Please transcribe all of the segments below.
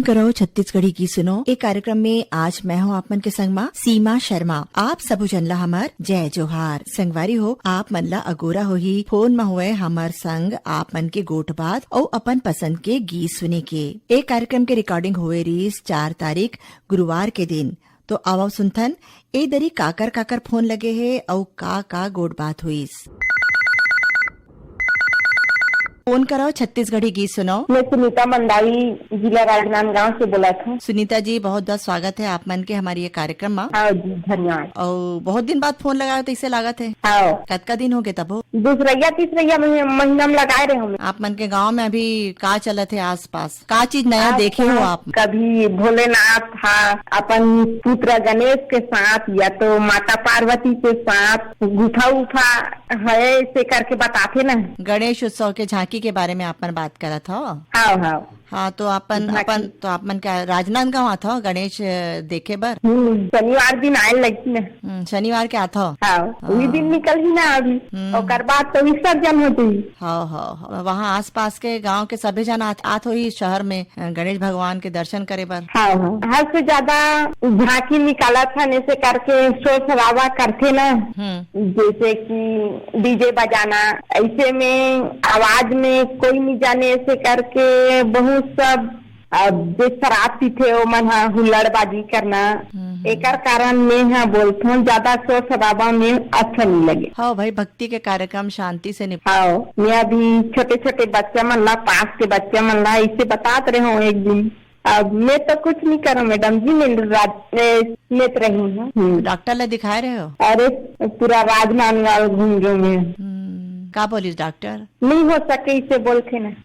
करो छत्तीसगढ़ी की सुनो। एक कार्यक्रम में आज मैं हूँ आप मन के संग मा सीमा शर्मा। आप सबो जनला हमर जय जोहार। संगवारी हो आप मन ला अगोरा हो ही फोन में हुए हमर संग आप मन के गोठ बात और अपन पसंद के गीत सुने के। एक कार्यक्रम के रिकॉर्डिंग हुए रही 4 तारीख गुरुवार के दिन। तो आओ सुनथन ए दरी काकर काकर फोन लगे है और का गोठ बात हुईस। फोन करो छत्तीसगढ़ी गीत सुनो। मैं सुनीता मंडावी जिला राजनांदगांव से बोला था। सुनीता जी बहुत बहुत स्वागत है आप मन के हमारी ये कार्यक्रम में। हाँ जी धन्यवाद। और बहुत दिन बाद फोन लगाया तो इससे लागत है। हाँ कतका दिन हो गए तब हो? दूसरैया तीसरैया महीना में लगाए रहे हम। आप मन के गांव में अभी का चलत है आस पास का चीज नया देखे हो आप? कभी भोलेनाथ था अपन पुत्र गणेश के साथ या तो माता पार्वती के साथ गुफा उफा है ऐसे करके बताते ना। गणेश उत्सव के झांकी के बारे में आपन बात करत हो। हाँ हाँ हाँ तो आपन क्या राजनांदगांव आत हो गणेश देखे बर? शनिवार दिन आए लगी ना। शनिवार के आत हो? हाँ वही दिन निकल ही ना अभी और बाद तो विसर्जन होती। हाँ वहाँ आस पास के गांव के सभी जन आत हो ही शहर में गणेश भगवान के दर्शन करे बर। हाँ हद से ज्यादा झांकी निकाला था ऐसे करके शोर शराबा करते ना। जैसे कि डीजे बजाना ऐसे में आवाज में कोई नहीं जाने ऐसे करके बहुत सब जो शराब पीते हो मन हुल्लड़बाजी करना। एक कारण में बोलते हूँ ज्यादा शोर शराबा में अच्छा नहीं लगे। हाँ भाई भक्ति के कार्यक्रम शांति से निपटा। हाँ मैं अभी छोटे छोटे बच्चा मन ला पास के बच्चा मन ला इसे बताते रहे हूँ एक दिन। अब मैं तो कुछ नहीं करूँ मैडम जी, मैं लेत रही हूँ। डॉक्टर ले दिखाए रहे हो? अरे पूरा राजनांदगांव घूम रही मैं। का बोली डॉक्टर? नहीं हो सके इसे बोलते ना।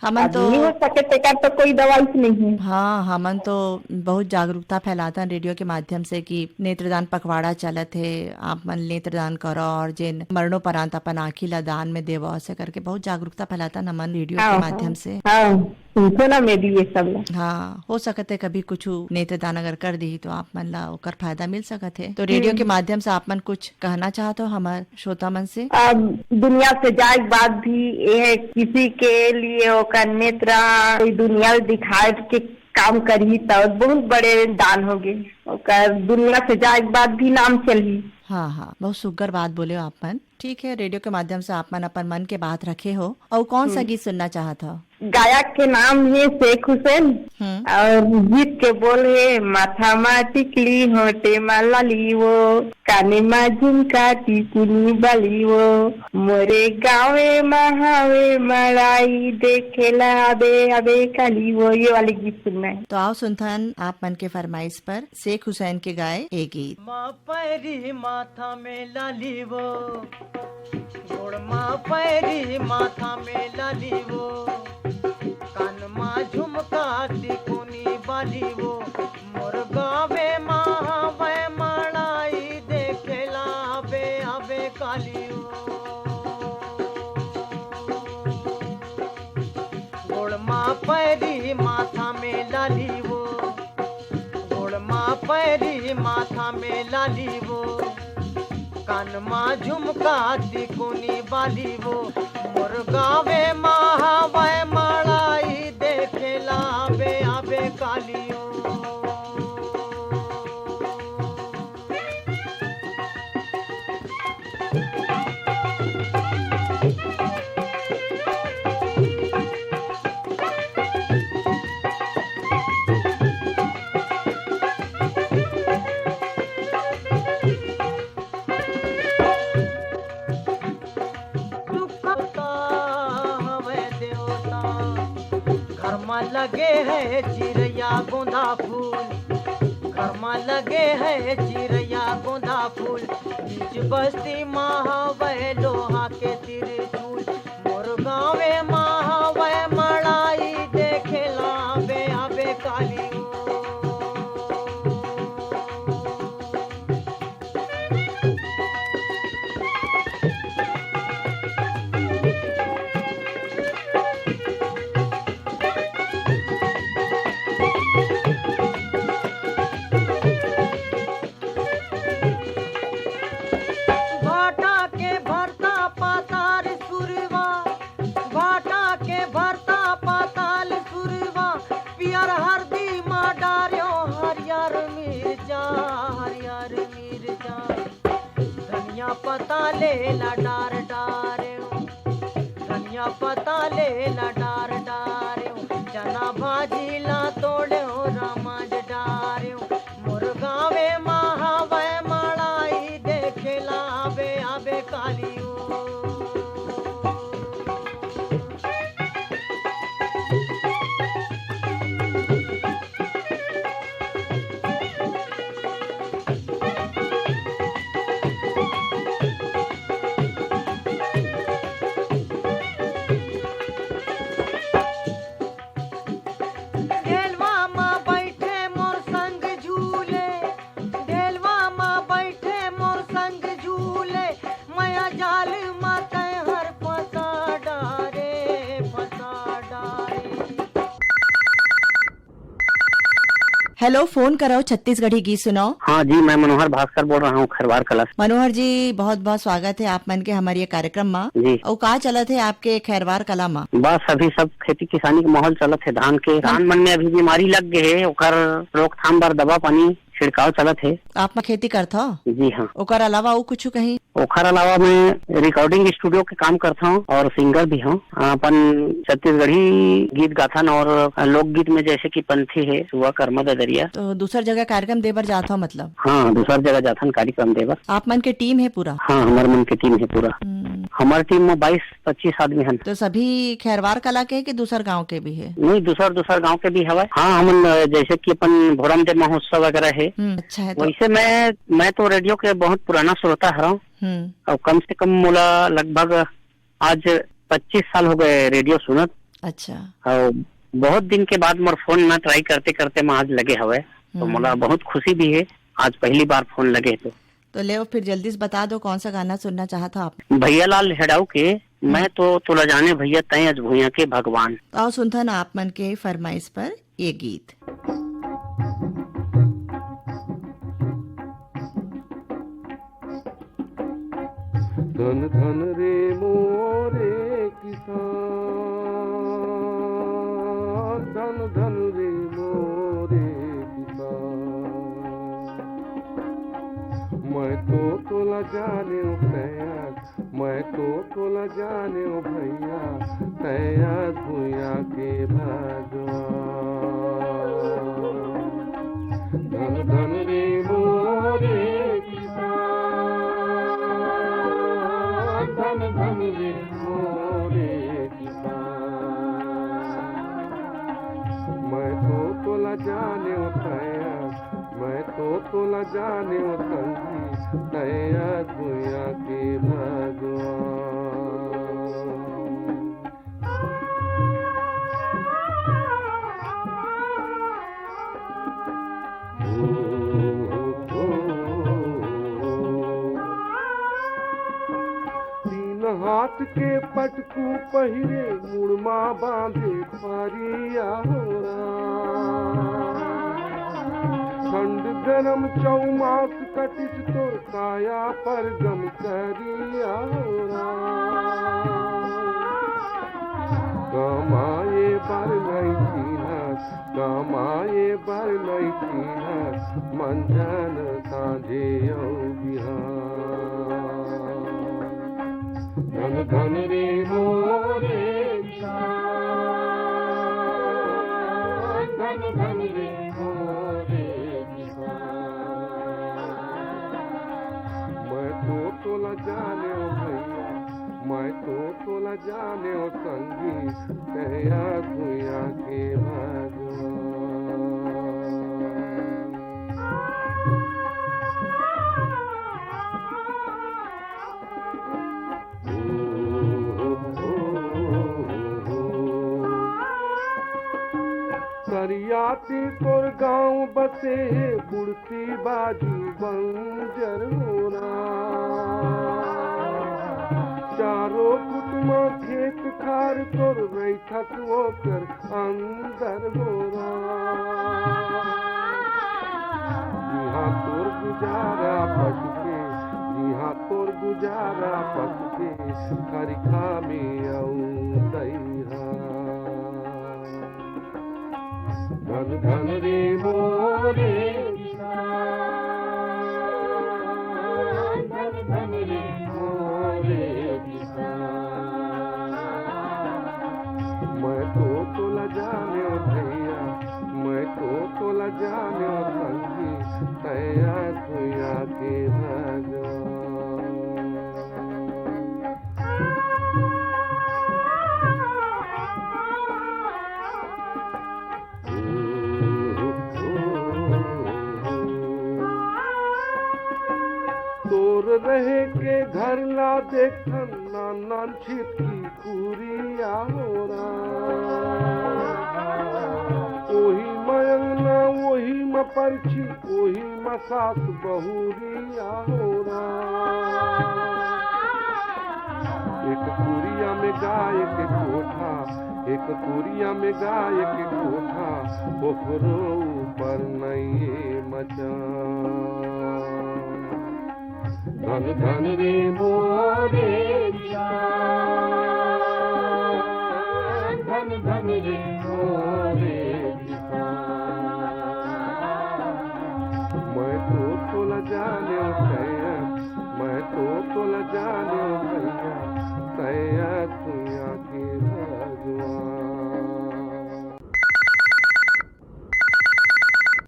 हमन तो नहीं हो सके तेकर तो कोई दवाई नहीं है। हाँ हमन तो बहुत जागरूकता फैलाता रेडियो के माध्यम से कि नेत्रदान पखवाड़ा चलत है, आप मन नेत्रदान करो और जिन मरणोपरांत अपन आँखी ला दान में देवो ऐसे करके बहुत जागरूकता फैलाता हमन रेडियो के माध्यम से। सुनते ना मेरी ये सब। हाँ हो सकते कभी कुछ नेत्रदान अगर कर दी तो आप मन ला ओकर फायदा मिल सकत है। तो रेडियो के माध्यम से आप मन कुछ कहना चाहते हो हमारे श्रोता मन से? अब दुनिया से जाए बाद भी ये किसी के लिए ओकर नेत्र दुनिया दिखाए के काम करी तो बहुत बड़े दान हो गए। ओकर दुनिया से जाए बाद भी नाम चली। हाँ बहुत सुगर बात बोले हो आप मन। ठीक है रेडियो के माध्यम से आप मन अपन मन के बात रखे हो। और कौन सा गीत सुनना चाहता हो? गायक के नाम है शेख हुसैन और गीत के बोल है माथा मा टिकली होटे मा लाली वो काने मा झुमका टिकुनी बाली वो मोरे गाँवे महावे मड़ाई देखेला अबे अबे काली वो। ये वाले गीत सुनना है। तो आओ सुनथन आप मन के फरमाइश पर शेख हुसैन के गाए एक गीत। पैरी माथा में लाली वो गोड़ माँ पैरी माथा में लाली वो कान माँ झुमका टिकुनी बाली वो मोर गावे महावे मड़ाई देखेला अबे अबे काली वो गोड़ माँ पैरी माथा में लाली वो गोड़ माँ पैरी माथा में लाली वो कान माँ झुमका टिकुनी बाली वो मोर गावे महावे मड़ाई देखेला आबे आबे कालियो। लगे है चिड़ैया गोंदा फूल घर में लगे है चिड़ैया गोंदा फूल बीच बस्ती महावे लोहा के त्रिशूल मोर गाँवे महावे मड़ाई देखेला आबे आबे काली पियर मिर्चा धनिया पत्ता ले ला डार डारे धनिया पत्ता ले ला डार डारे चना भाजी ला तोड़े रामाज डारे मुर्गावे महावे मड़ाई देखेला आबे आबे कालियो हेलो, फोन कराओ छत्तीसगढ़ी गीत सुनाओ। हाँ जी, मैं मनोहर भास्कर बोल रहा हूँ खरवार कला से। मनोहर जी, बहुत बहुत स्वागत है आप मन के हमारे ये कार्यक्रम में जी। और कहा चलत है आपके खैरवार कला में? बस अभी सब खेती किसानी के माहौल चलत है। धान के धान मन में अभी बीमारी लग गए है, ओकर रोकथाम बर दवा पानी छिड़काव चलत है। आप में खेती करता हो? जी हाँ। ओकर अलावा वो कुछ कहीं? ओकर अलावा मैं रिकॉर्डिंग स्टूडियो के काम करता हूँ और सिंगर भी हूँ। अपन छत्तीसगढ़ी गीत गाथन और लोकगीत में जैसे कि पंथी है, सुबह कर्मा दरिया। तो दूसर जगह कार्यक्रम देवर जाता हो मतलब? हाँ, दूसर जगह जाथन कार्यक्रम देवर। आप मन के टीम है पूरा? हाँ, हमारे मन की टीम है पूरा। हमारी टीम में 22-25 आदमी हैं। तो सभी खैरवार कला के कि दूसर गांव के भी है? नहीं, दूसर गांव के भी हवा। हाँ, हम जैसे कि अपन भोरम देव महोत्सव वगैरह है। अच्छा है। तो वैसे मैं तो रेडियो के बहुत पुराना श्रोता हूँ और कम से कम मोला लगभग आज 25 साल हो गए रेडियो सुनत। अच्छा। और बहुत दिन के बाद मोर फोन में ट्राई करते करते मैं आज लगे हवे, तो मोला बहुत खुशी भी है आज पहली बार फोन लगे। तो ले फिर जल्दी से बता दो कौन सा गाना सुनना चाहता आप? भैया लाल हेड़ाऊ के मैं तो तुला जाने भैया तय आज भूया के भगवान। आओ सुनता ना आप मन के फरमाइश पर ये गीत। धन धन रे मोरे किसान, धन धन रे मोरे किसान। मैं तो तोला जाने तैयार, मैं तो तोला जाने भैया तैयार भूया के भगवान। धन धन रे मोरे धन धन रे मोरे किसान। मैं तो तोला जाने तैयार, मैं तो तोला जाने संगी तैयार भूया के भगवान। हाथ के पटकू पहिरे मुड़मा बांधे परिया होरा। ठंड गरम चौमास कटिस तोर काया पर गम करिया होरा। कमाए बर नहीं चीनस, कमाए बर नहीं चीनस, मंझन साझे बिहार। धन धन रे मोरे किसान, धन धन रे मोरे किसान। मैं तो तोला जाने भैया, मैं तो तोला जाने संगी तैया भूया के भगवान। करियाती तोर गाँव बसे बुढ़ती बाजू बंजर होना। चारों कुटुमा खेत खार तोर बैठक होकर अंदर होना। यहाँ तोर गुजारा पटके, यहाँ तोर गुजारा पटके खरिखा में आऊं दैहा। धन धन रे मोरे किसान, गोर रहे के घर ला देखन नाना छिटकी कुरिया होरा ओही मयंगना ओही म परछी ओही म सास बहुरिया होरा एक कुरिया में गाय के कोठा एक कुरिया में गाय के कोठा ओकरो ऊपर नहीं मचा धन धन रे मोरे जान धन धन रे मोरे जान मैं तो ल जाने भैया मैं तो ल जाने भैया तैया तुया के भगवान।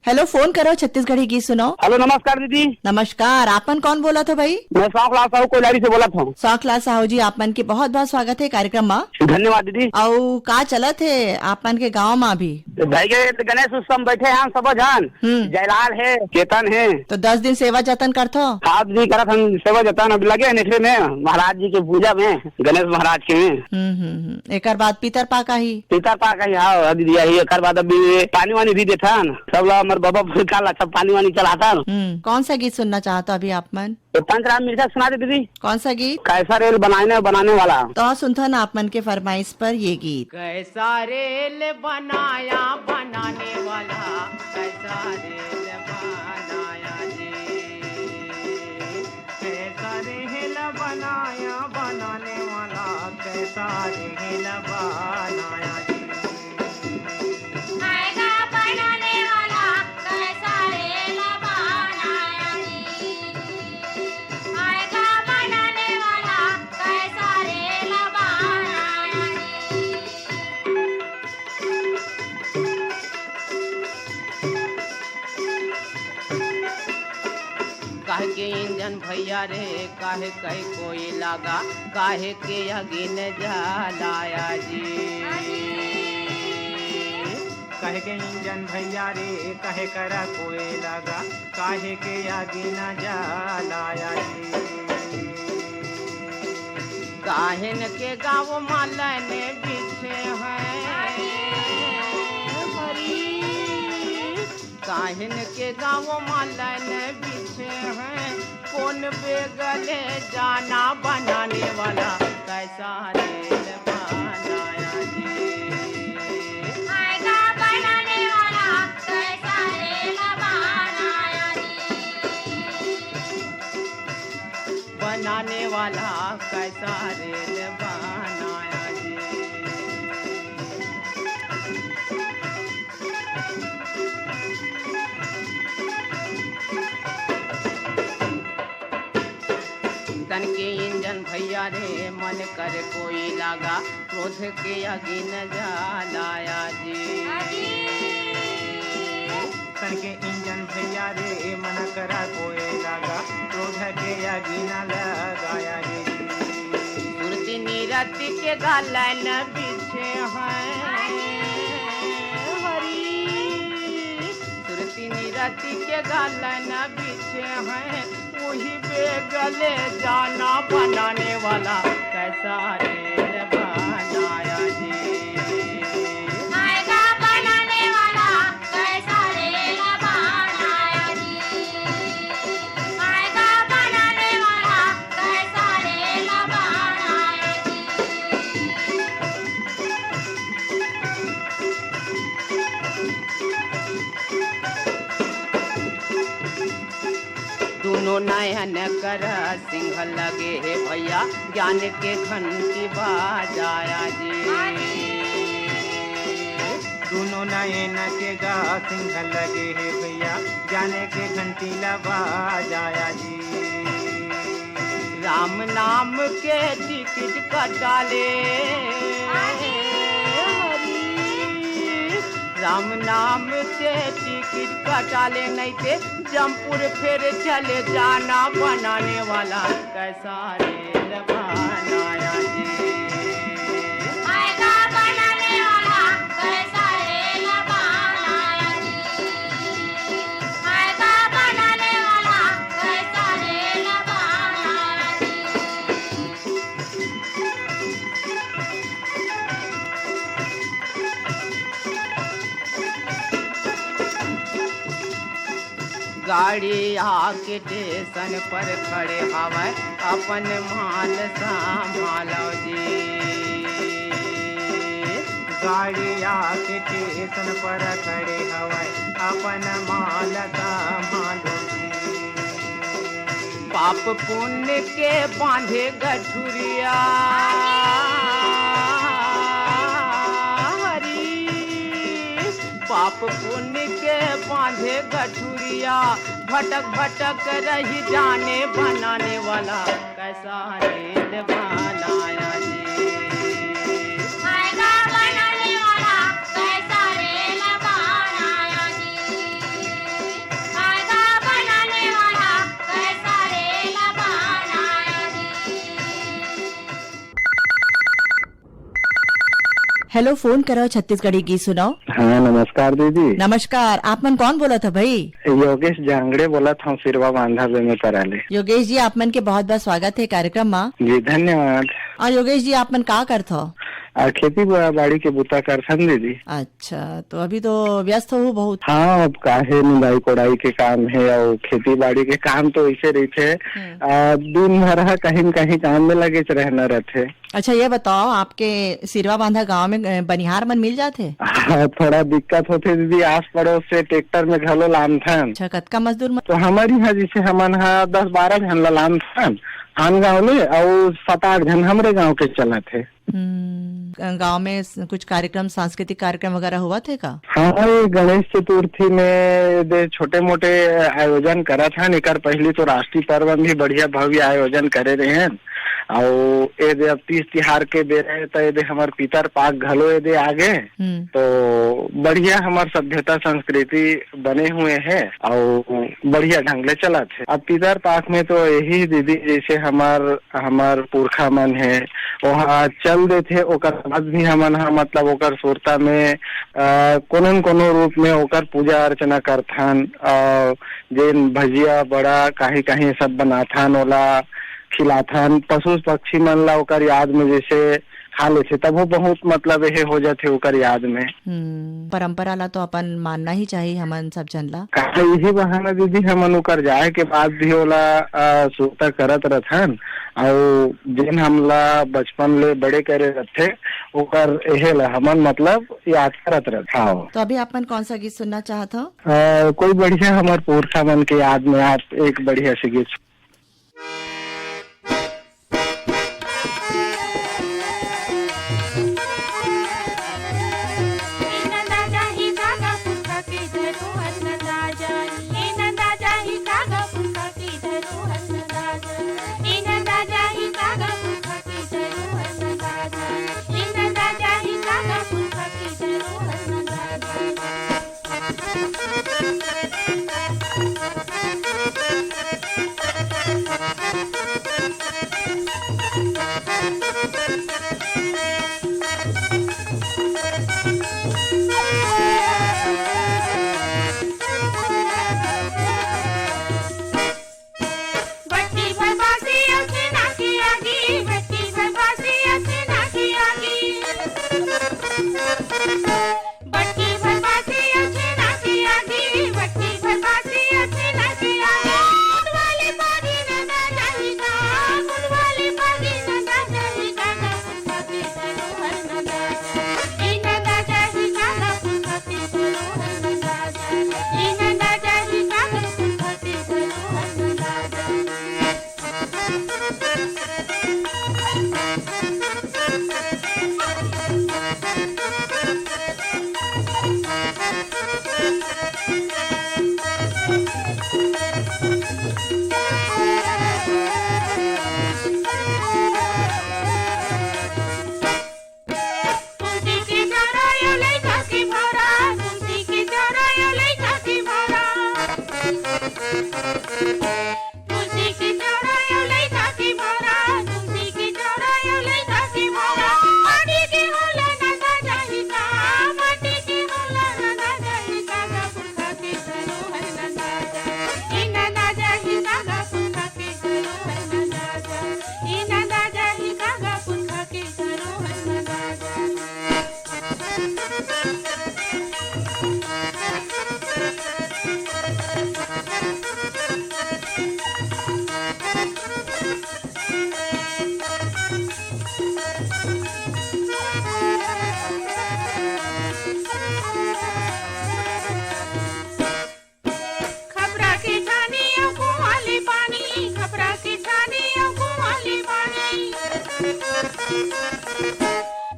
हेलो, फोन करो छत्तीसगढ़ी गीत सुनाओ। हेलो नमस्कार दीदी। नमस्कार, आपन कौन बोला था भाई? मैं शौकलाल साहू कोयलारी से बोला था। शौकलाल साहू जी, आपन के बहुत बहुत स्वागत है कार्यक्रम में। धन्यवाद दीदी। और का चलत है आपन के गांव में भी? भाई के गणेश उत्सव बैठे हैं सब जान। जयलाल है, केतन है। तो 10 दिन सेवा जतन करथो? हाँ जी करत हम सेवा जतन अब लगे निठरे में महाराज जी के पूजा में गणेश महाराज के में। एक बाद पितर पा का ही हाँ दीदी यही। एक बाद अभी पानी वानी भी देता सब लोग बाबा काला सब पानी वानी चलाता। कौन सा गीत सुनना चाहता अभी आप मन? तो पंचराम मिर्जा सुना दे दीदी। कौन सा गीत? कैसा रेल बनाने वाला। तो सुनता ना आप मन के फरमाइश पर ये गीत। कैसा रेल बनाया बनाने वाला, कैसा रेल बनाया जी, कैसा रेल बनाया बनाने वाला, कैसा रेल बनाया जी। काहे के इंजन भैया रे काहे कई कोई लगा, काहे के अगिन जलाया जी। काहे के इंजन भैया रे काहे करा कोई लगा, काहे के अगिन जलाया जी। काहे न के गाँव मालन बिछे हैं हरी, काहिन के गाँव मालन बिछे हैं, कौन बेगले जाना बनाने वाला, कैसा रेल बनाया जी। आएगा बनाने वाला, कैसा रेल बनाया जी। बनाने वाला कैसा रेल बनाया जी। तन के इंजन भैया रे मन कर कोई लगा, क्रोध के अगिन जलाया जी। तन के इंजन भैया रे मन कर कोई लगा, क्रोध के अगिन लगाया जी। सुरती नीरति के गालन बिछे हैं हरी, सुरती नीरति के गालन बिछे हैं, वही बेगले जाना बनाने वाला, कैसा रेल बनाया जी। आएगा बनाने वाला, कैसा रेल बनाया जी। आएगा बनाने वाला, कैसा रेल बनाया जी। दोनों नयन कर सिंह लगे हे भैया, ज्ञान के घंटी बाजाया जी। दोनों नयन के गा सिंह लगे हे भैया, ज्ञान के घंटी बाजाया जी। राम नाम के टिकट कटाले राम नाम के टिकट कटाले, नहीं थे जमपुर फिर चले जाना बनाने वाला, कैसा रेल बनाया जी। आएगा बनाने वाला, कैसा रेल बनाया जी। आएगा बनाने वाला, कैसा रेल बनाया गाड़ी आके स्टेशन पर खड़े हवै अपन माल संभालो जी। गाड़ी आके स्टेशन पर खड़े हवै अपन माल संभालो जी। पाप पुण्य के बांधे गठुरिया हरी, पाप पुण्य के बांधे गठुरिया, भटक भटक रही जाने बनाने वाला कैसा रेल बनाया जी। आएगा बनाने वाला कैसा रेल बनाया जी। आएगा बनाने वाला कैसा रेल बनाया जी। हेलो, फोन करो छत्तीसगढ़ी गीत सुनाओ। हाँ नमस्कार दीदी। नमस्कार, आप मन कौन बोला था भाई? योगेश जांगड़े बोला था सिरवा बांधा में पराले। योगेश जी, आप मन के बहुत बहुत स्वागत है कार्यक्रम में। जी धन्यवाद। और योगेश जी, आप मन का करथो? खेती बाड़ी के बुता करथन दीदी। अच्छा, तो अभी तो व्यस्त हो बहुत। हाँ, अब काहे निंदाई कोड़ाई के काम है और खेती बाड़ी के काम तो ऐसे रहते दिन भर कहीं न कहीं काम में लगे रहना रहते। अच्छा, ये बताओ, आपके सिरवा बांधा गांव में बनिहार मन मिल जाते? हाँ, थोड़ा दिक्कत होते दीदी, आस पड़ोस से ट्रैक्टर में घलो लान थन। अच्छा, कतका मजदूर मन? तो हमारी यहाँ जैसे हमन 10-12 जन लान थन आन गाँव में और 7-8 जन हमारे गाँव के चला थे। गांव में कुछ कार्यक्रम, सांस्कृतिक कार्यक्रम वगैरह हुआ थे का? हाँ, ये गणेश चतुर्थी में दे छोटे मोटे आयोजन करा था। निकर पहली तो राष्ट्रीय पर्व भी बढ़िया भव्य आयोजन करे रहे हैं। और ये दे अब 30 तिहार के बेरे तो ये हमार पितर पाक घलो ये दे आगे, तो बढ़िया हमार सभ्यता संस्कृति बने हुए हैं और बढ़िया ढंग ले चला थे। अब पितर पाक में तो यही दीदी जैसे हमार पुरखा मन है वहाँ चल देते, ओकर बाद भी हमन मतलब ओकर सुरता में कोनो रूप में ओकर पूजा अर्चना करथन। जेन भजिया बड़ा कहीं सब बनाथन, ओला खिलाथन। पशु पक्षी मन ला ओकर याद में जैसे खा लेते, तब वो बहुत मतलब ये हो जाते ओकर याद में। परंपरा ला तो अपन मानना ही चाहिए हमन सब जन ला। यही बहाना दीदी हमन ओकर जाए के बाद भी ओला सुरता करत रहथन और जिन हमला बचपन ले बड़े करे रहते ओकर यही ला हमन मतलब याद करत रहता। तो अभी अपन कौन सा गीत सुनना चाहत हो? कोई बढ़िया हमार पुरखा मन के याद में आप एक बढ़िया से गीत।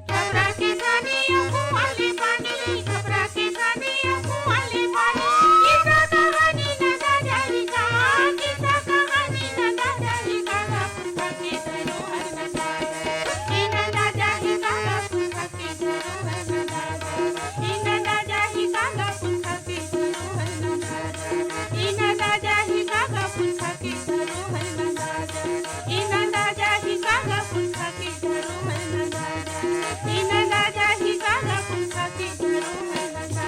कपड़ा के सानी अबू वाले पानी कपड़ा के सानी अबू वाले पानी किसा कहानी नदा जारी का किसा कहानी नदा जारी का पुस्तक के धरोहर नदा इन नदा जाही का पुस्तक के धरोहर नदा इन नदा जाही का पुस्तक के धरोहर नदा इन नदा जाही का पुस्तक के धरोहर नदा इन नदा जाही का पुस्तक के धरोहर नदा इन नदा जाही का पुस्तक के धरोहर नदा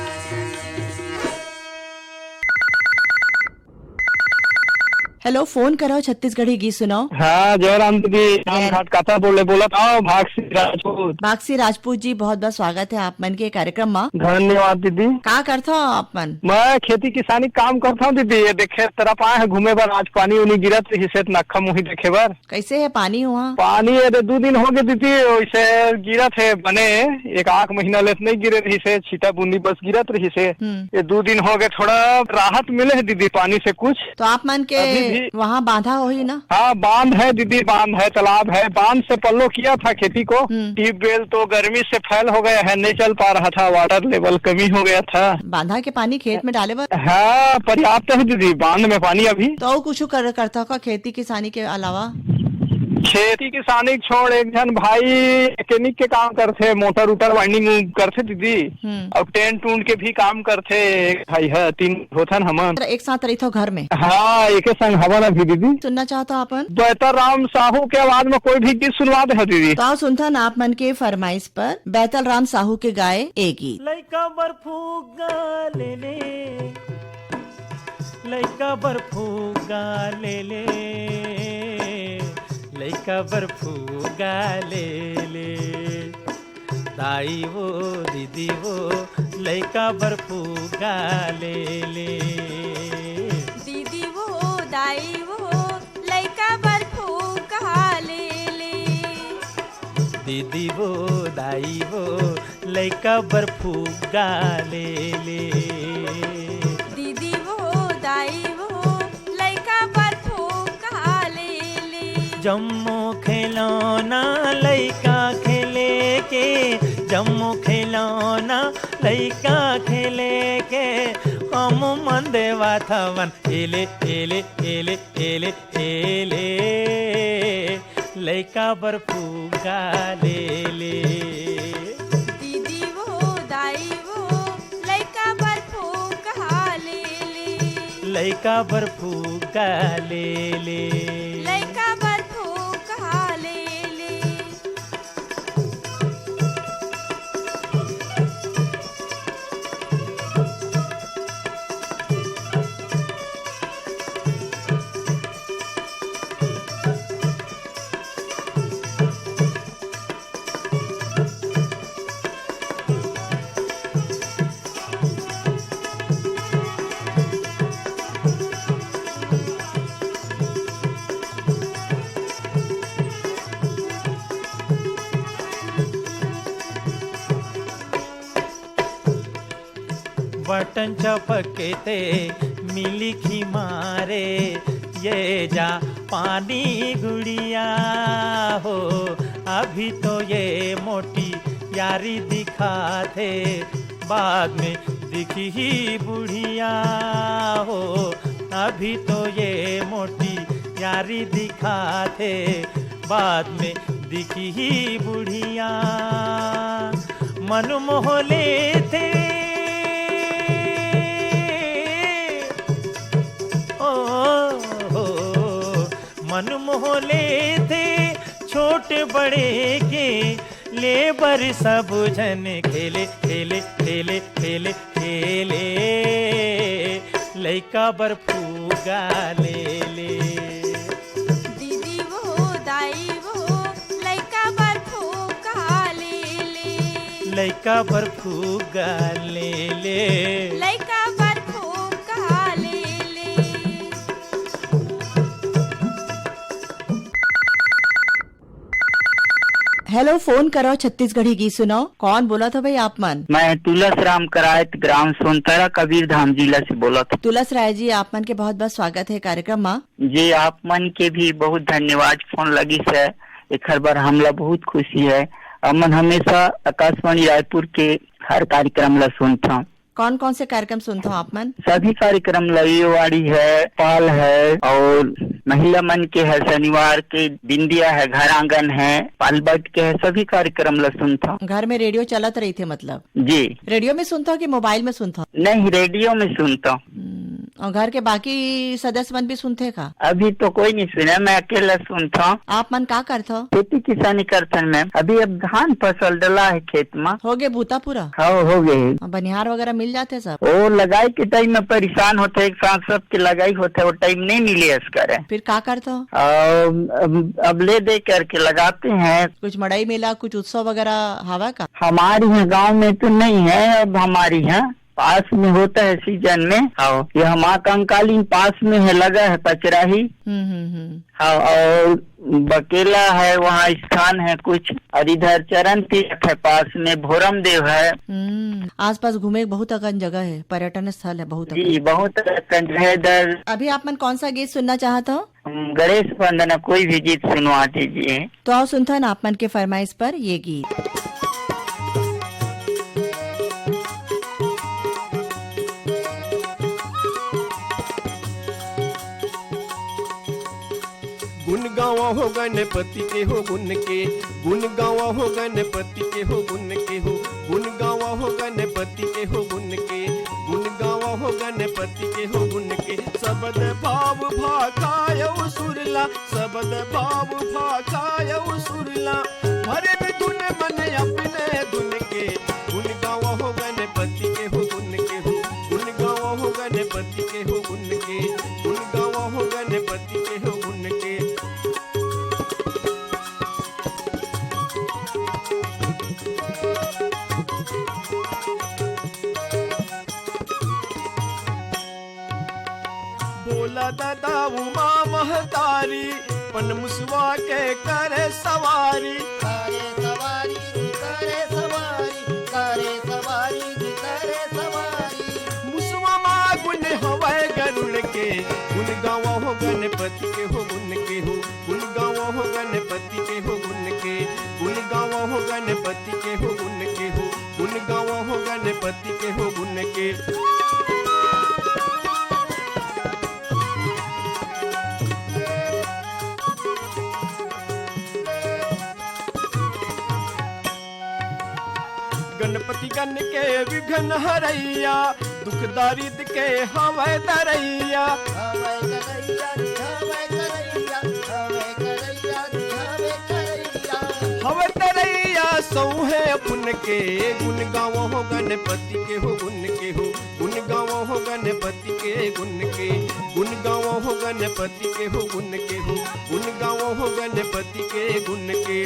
हेलो, फोन करो छत्तीसगढ़ी गीत सुनाओ। हाँ जयराम दीदी, घाट काता बोला था भागसी राजपूत। बागसी राजपूत जी, बहुत बहुत स्वागत है आप मन के कार्यक्रम में। धन्यवाद दीदी। का करता हो आप मन? मैं खेती किसानी काम करता हूँ दीदी। ये देखे तरफ आए हैं घूमे बर, आज पानी उनी गिरत रही से नक्खा मुही देखे बर। कैसे है पानी वहाँ? पानी ये 2 दिन हो गए दीदी, वैसे गिरत है बने 1 महीना ले नहीं गिरे रही से, छीटा बूंदी बस गिरत रही से। ये 2 दिन हो गए, थोड़ा राहत मिले है दीदी पानी से कुछ। तो आप मन के वहाँ बांधा हो ही ना? हाँ बांध है दीदी, बांध है, तालाब है। बांध से पल्लो किया था खेती को। ट्यूबवेल तो गर्मी से फैल हो गया है, नहीं चल पा रहा था, वाटर लेवल कमी हो गया था। बांधा के पानी खेत में डाले बर? हाँ पर्याप्त है दीदी बांध में पानी अभी। तो कुछ करता का खेती किसानी के अलावा? खेती किसानी छोड़ एक जन भाई मैकेनिक के काम करते, मोटर उटर वाइंडिंग करते दीदी, और टेंट टूंट के भी काम करते। भाई है 3 होथन हमन एक साथ रही थो घर में। हाँ एक संग हवन अभी दीदी। सुनना चाहता अपन बेहतर राम साहू के आवाज में कोई भी गीत सुनवा दे दीदी। तो सुनता ना आप मन के फरमाइश पर बैतल राम साहू के गाए एक गीत। लइका बर्फू गाले ले, लइका बर्फू गाले ले, लइका बर्फू गाले ले, दाई वो दीदी वो लइका बर्फू गाले ले, दीदी वो दाई वो लइका बर्फू गाले ले, दीदी वो दाई वो लइका बर्फू गाले ले, दीदी वो दाई वो लइका बर्फू गाले ले, जम्मू खिलौना लइका खेले के, जम्मू खिलौना लइका खेले के, हम मन देवा थवन एले एले एले एले एले, लइका बर्फू गाले ले, दीदी वो दाई वो लइका बर्फू गाले ले, लइका बर्फू गाले ले, लइका बर्फू गाले ले। बटन चपके ते मिली खी मारे, ये जा पानी गुड़िया हो, अभी तो ये मोटी यारी दिखाते, बाद में दिखी ही बुढ़िया हो, अभी तो ये मोटी यारी दिखाते, बाद में दिखी ही बुढ़िया, मन मोह लेते मन मोह लेते, छोटे बड़े के लेबर सब जन खेले खेले खेले खेले खेले, लइका बर्फू गाले ले, दीदी वो दाई वो लइका बर्फू गाले ले, लइका बर्फू गाले ले, लइका बर्फू गाले ले। हेलो, फोन करो छत्तीसगढ़ी गीत सुनाओ। कौन बोला था भाई आप मन? मैं तुलस राम करायत ग्राम सोनतरा कबीर धाम जिला से बोला था। तुलस राय जी, आप मन के बहुत बहुत स्वागत है कार्यक्रम में। जी आप मन के भी बहुत धन्यवाद फोन लगी से। एक हर बार हमला बहुत खुशी है। अमन हमेशा आकाशवाणी रायपुर के हर कार्यक्रम ला सुनता हूँ। कौन कौन से कार्यक्रम सुनते हो आप मन? सभी कार्यक्रम लईवाड़ी है, पाल है और महिला मन के है, शनिवार के बिंदिया है, घर आंगन है, पाल बट के है, सभी कार्यक्रम ला सुनता हूँ। घर में रेडियो चलत रही थे मतलब? जी। रेडियो में सुनता हो कि मोबाइल में सुनता हो? नहीं, रेडियो में सुनता हूँ। और घर के बाकी सदस्य मन भी सुनते का? अभी तो कोई नहीं सुना, मैं अकेला सुनता हूँ। आप मन का करते हो? खेती किसानी करते हैं मैम। अभी अब धान फसल डला है खेत में। हो गए भूता पूरा? हाँ, हो गए। बनिहार वगैरह मिल जाते सब? वो लगाई के टाइम में परेशान होते, एक साथ सब के लगाई होते, वो टाइम नहीं मिले इसका। फिर का करते हो? अब ले दे करके लगाते हैं। कुछ मड़ई मेला, कुछ उत्सव वगैरह हवा का? हमारे यहाँ गांव में तो नहीं है, अब हमारे यहाँ पास में होता है सीजन में। हाँ, ये हमारा कंकालीन पास में है, लगा है पचराही। हाँ, और बकेला है, वहाँ स्थान है कुछ, और इधर चरण तीर्थ है, पास में भोरम देव है। आसपास घूमे बहुत अगन जगह है, पर्यटन स्थल है बहुत। जी, बहुत अगन है इधर। अभी आप मन कौन सा गीत सुनना चाहता हो? गणेश वंदना कोई भी गीत सुनवा दीजिए। तो आओ सुनता ना आप मन के फरमाइश पर ये गीत। गुण गावा हो गणपति के हो गुण के, गुण गावा हो गणपति के हो गुण के हो, गुण गावा हो गणपति के हो गुण के, गुण गावा हो गणपति के हो गुण के। सबद भाव भाकाय सुरला, सबद भाव भाकाय सुरला, भरे भी धुन मन अपने धुन के। गुण गावा हो गणपति के हो गुण के हो, गुण गावा हो गणपति के हो गुण के, गुण गावा हो गणपति के हो गुण के। बोला दादा उमा महतारी, पन मुसवा के करे सवारी, करे सवारी करे सवारी, करे सवारी करे सवारी। मुसवा माँ गुण हवाए गरुड़ के, गुण गावा हो गणपति के हो गुण के हो, गुण गावा हो गणपति के हो गुण के, गुण गावा हो गणपति के हो गुण के हो, गुण गावा हो गणपति के हो गुण के। गणपति गण के विघ्न हरैया, दुख दारिद के हवै दरैया, हवै करैया हवै करैया, हवै करैया हवै करैया, हवै दरैया सौहे पुन के। गुण गावो हो गणपति के हो गुण के हो, गुण गावो हो गणपति के गुण के, गुण गावो हो गणपति के हो गुण के हो, गुण गावो हो गणपति के गुण के।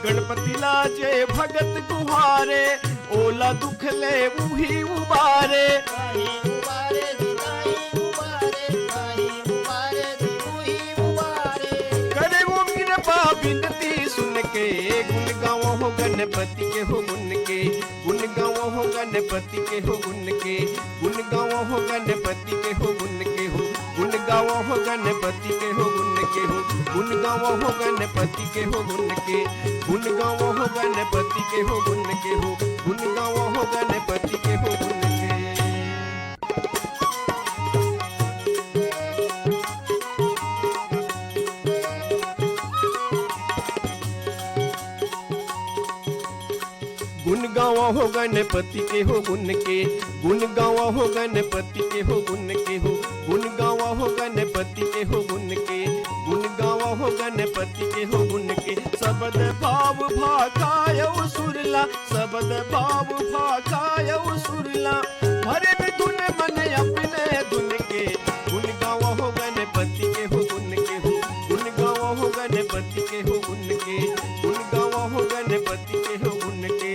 गणपति लाजे भगत गुहारे, ओला दुख ले उही उबारे, उबारे उबारे उबारे उही उबारे। करे वो कृपा बिनती सुन के। गुण गावो हो गणपति के हो गुण के, गुण गावो हो गणपति के हो गुण के, गुण गावो हो गणपति के हो गुण के हो, गुण गावो हो गणपति के हो गुण के हो, गुण गावो हो गणपति के हो गुण के, गुण गावो हो गणपति के हो गुण के हो, गुण गावो हो गणपति के हो गुण के। गुण गावा हो गणपति के हो गुण के, गुण गावा हो गणपति के हो गुण के हो, गुण गावा हो गणपति के हो गुण के, गुण गावा हो गणपति के हो गुण के। सबद भाव भाकाय सुरला, सबद भाव भाकाय सुरला, भरे भी धुन मन अपने धुन के। गुण गावा हो गणपति के हो गुण के हो, गुण गावा हो गणपति के हो गुण के, गुण गावा हो गणपति के हो गुण के।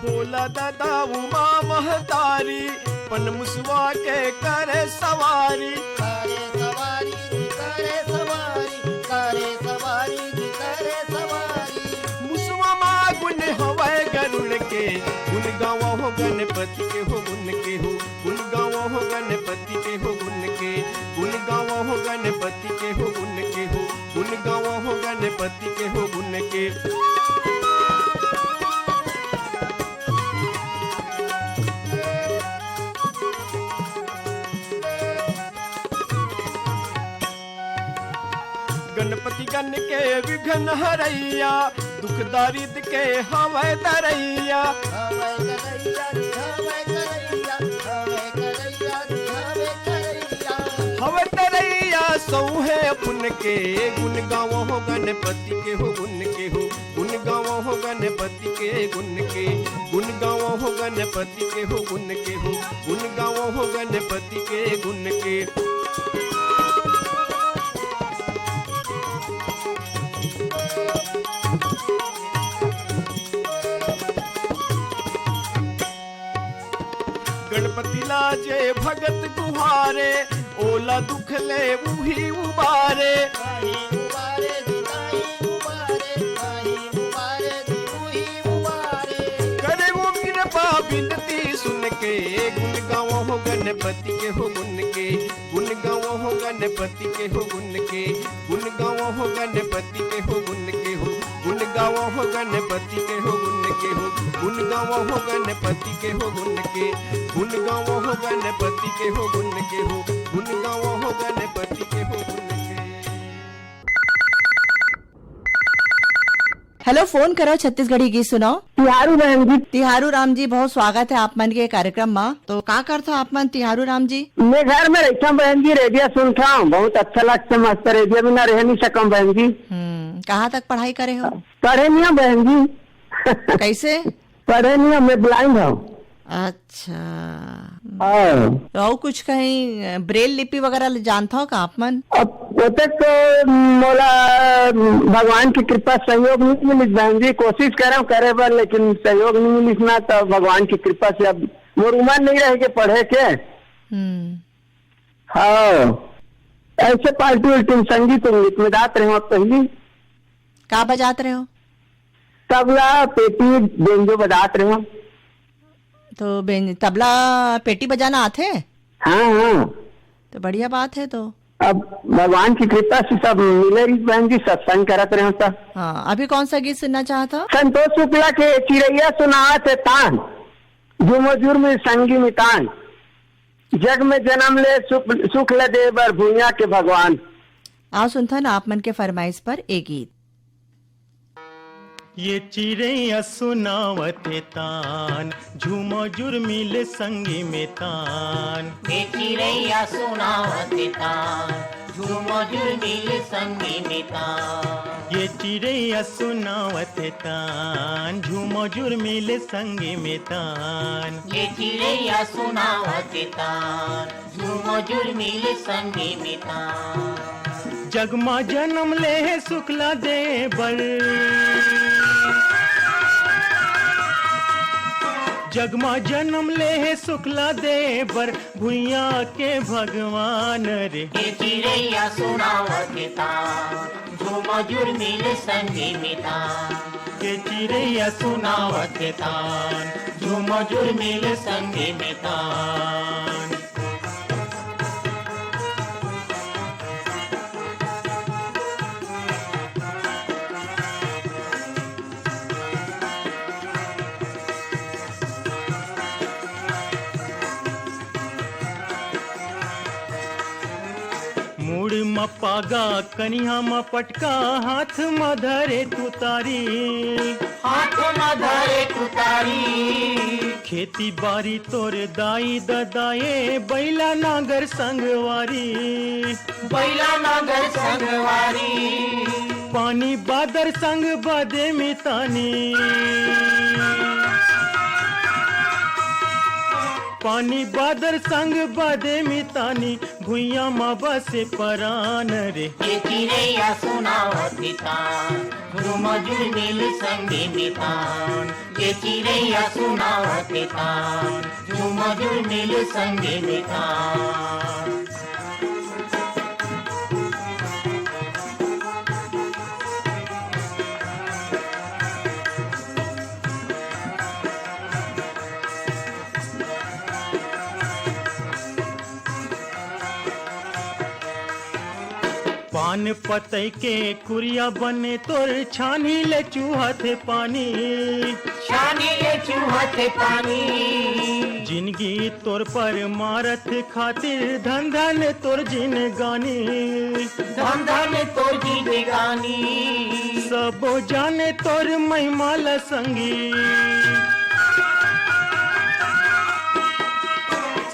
बोला दादा उमा महतारी, अपन मुसवा के करे सवारी, करे सवारी करे सवारी, करे सवारी करे सवारी। मुसवा माँ गुन हवाए गरुड़ के, गुन गावा हो गणपति के हो गुन के हो, गुन गावा हो गणपति के हो गुन के, गुन गावा हो गणपति के हो गुन के हो, गुन गावा हो गणपति के हो गुन के। गणपति गण के विघ्न हरैया, दुख दारिद के हवै दरैया, हवै दरैया हवै दरैया, हवै दरैया हवै दरैया। हवै दरैया सौहे पुन के, गुन गावो हो गणपति के हो गुन के हो, गुन गावो हो गणपति के गुन के, गुन गावो हो गणपति के हो गुन के हो, गुन गावो हो गणपति के गुन के। गणपति लाजे भगत गुहारे, ओला दुख ले उही उबारे, उबारे उबारे उबारे उही उबारे। करे वो कृपा बिनती सुन के, गुन गावो हो गणपति के हो गुन के, गुन गावो हो गणपति के हो गुन के, गुन गावो हो गणपति के हो गुन के हो, गुन गावो हो गणपति के हो गुन के हो, गुन गावो हो गणपति के हो गुन के, गुन गावो हो गणपति के हो गुन के हो, गुन गावो हो गणपति के हो गुन के। हेलो, फोन करो छत्तीसगढ़ी गीत सुनाओ। तिहारू बहन जी। तिहारू राम जी, बहुत स्वागत है आप मन के कार्यक्रम में। तो का करते हो आप मन तिहारू राम जी? मैं घर में रहता हूँ बहन जी, रेडियो सुनता हूँ, बहुत अच्छा लगता है, मस्त रेडियो बिना रह नहीं सकूँ बहन जी। कहाँ तक पढ़ाई करे हो? पढ़े नहीं हूँ बहन जी। कैसे पढ़े नहीं हूँ, मैं ब्लाइंड हूँ। अच्छा, और कुछ कहीं ब्रेल लिपि वगैरह जानता हो का आप मन? अब तक तो मोला भगवान की कृपा सहयोग नहीं मिली बहन जी, कोशिश करे करे पर लेकिन सहयोग नहीं मिली ना, तो भगवान की कृपा से अब मोर उम्र नहीं रहे के पढ़े के। हाँ, ऐसे पार्टी उल्टी संगीत उंगीत में जाते रहे हो। पहली का बजाते रहे हो? तबला पेटी बेंजो बजाते रहे हो। तो तबला पेटी बजाना आते? हाँ हाँ, तो बढ़िया बात है। तो अब भगवान की कृपा से सब मिले बहन जी, सत्संग करते रहे सब। हाँ, अभी कौन सा गीत सुनना चाहता? संतोष शुक्ला के चिड़ैया सुनावत है तान, झूमो जुर्म संगी मितान, जग में जन्म ले सुख ले दे बर भूया के भगवान। आओ सुनता ना आप मन के फरमाइश पर एक गीत। ये चिड़ैया सुनावत तान, झूमो जुर्मिल संगी में तान। ये चिड़ैया सुनावत तान, झूमो जुर्मिल संगी में तान। ये चिड़ैया सुनावत तान, झूमो जुर्मिल संगी में तान। ये चिड़ैया सुनावत तान, झूमो जुर्मिल संगी में तान। जगमा जन्म ले शुक्ला देवर, जगमा जन्म ले शुक्ला देवर, भुइया के भगवान रे। ये चिड़ैया सुनावत तान, झूमो जुर्मिल संगी में तान। ये चिड़ैया सुनावत तान, झूमो जुर्मिल संगी में तान। मूड म पागा कनिया म पटका, हाथ म धरे तुतारी, हाथ म धरे तुतारी। खेती बारी तोर दाई ददाए, बैला नागर संगवारी, बैला नागर संगवारी। पानी बादर संग बदे मितानी, पानी बादर संग बदे मितानी भुइया माँ बसे परान रे। ये चिड़ैया सुनावती तान झूम झूमिल संगे मितान। ये चिड़ैया सुनावती तान झूम झूमिल संगे मितान। पान पतई के कुरिया बने तोर छानी ले चूहा थे पानी। छानी ले चूहा थे पानी। जिंदगी तोर पर मारत खातिर धन धन तोर जिन गानी। धन धन तोर जिन गानी। सबो जाने तोर महिमा ला संगी।